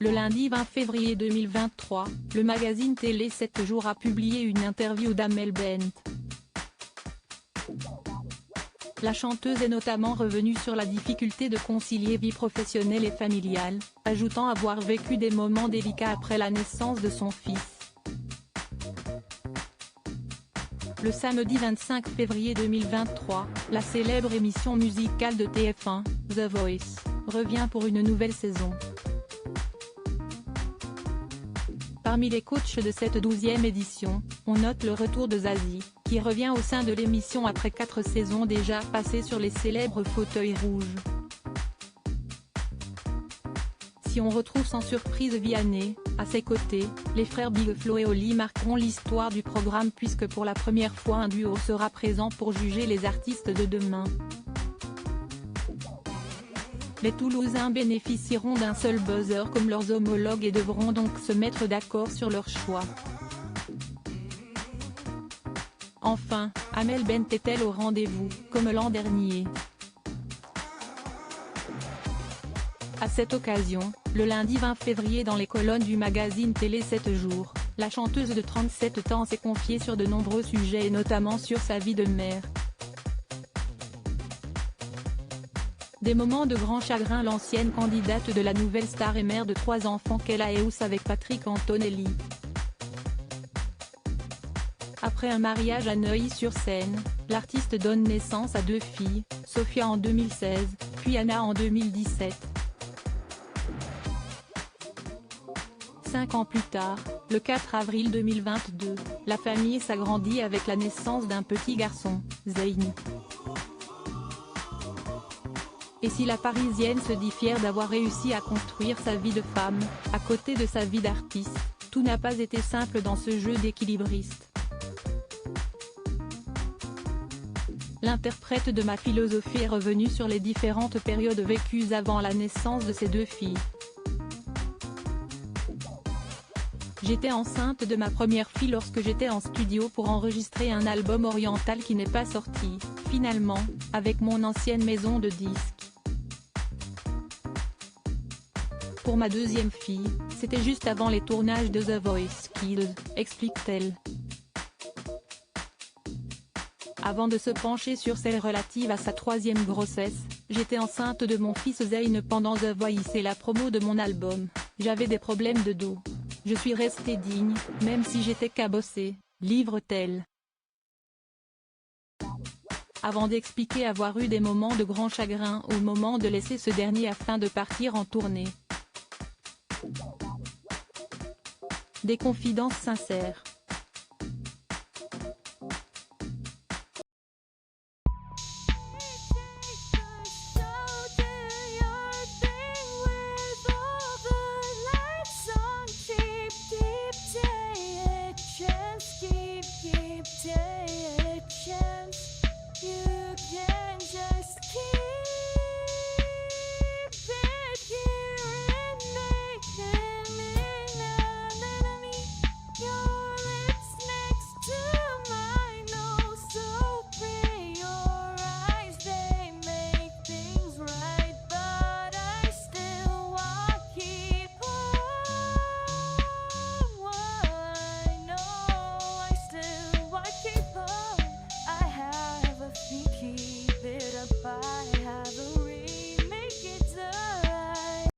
Le lundi 20 février 2023, le magazine télé 7 jours a publié une interview d'Amel Bent. La chanteuse est notamment revenue sur la difficulté de concilier vie professionnelle et familiale, ajoutant avoir vécu des moments délicats après la naissance de son fils. Le samedi 25 février 2023, la célèbre émission musicale de TF1, The Voice, revient pour une nouvelle saison. Parmi les coachs de cette 12e édition, on note le retour de Zazie, qui revient au sein de l'émission après 4 saisons déjà passées sur les célèbres fauteuils rouges. Si on retrouve sans surprise Vianney, à ses côtés, les frères Big Flo et Oli marqueront l'histoire du programme puisque pour la première fois un duo sera présent pour juger les artistes de demain. Les Toulousains bénéficieront d'un seul buzzer comme leurs homologues et devront donc se mettre d'accord sur leur choix. Enfin, Amel Bent est-elle au rendez-vous, comme l'an dernier? À cette occasion, le lundi 20 février dans les colonnes du magazine télé 7 jours, la chanteuse de 37 ans s'est confiée sur de nombreux sujets et notamment sur sa vie de mère. Des moments de grand chagrin. L'ancienne candidate de la nouvelle star et mère de 3 enfants qu'elle a épousé avec Patrick Antonelli. Après un mariage à Neuilly-sur-Seine, l'artiste donne naissance à 2 filles, Sophia en 2016, puis Anna en 2017. 5 ans plus tard, le 4 avril 2022, la famille s'agrandit avec la naissance d'un petit garçon, Zayn. Et si la Parisienne se dit fière d'avoir réussi à construire sa vie de femme, à côté de sa vie d'artiste, tout n'a pas été simple dans ce jeu d'équilibriste. L'interprète de Ma Philosophie est revenue sur les différentes périodes vécues avant la naissance de ses 2 filles. J'étais enceinte de ma première fille lorsque j'étais en studio pour enregistrer un album oriental qui n'est pas sorti, finalement, avec mon ancienne maison de disques. Pour ma 2e fille, c'était juste avant les tournages de The Voice Kids, explique-t-elle. Avant de se pencher sur celle relative à sa 3e grossesse, j'étais enceinte de mon fils Zayn pendant The Voice et la promo de mon album. J'avais des problèmes de dos. Je suis restée digne, même si j'étais cabossée, livre-t-elle. Avant d'expliquer avoir eu des moments de grand chagrin au moment de laisser ce dernier afin de partir en tournée. Des confidences sincères. Keep it apart.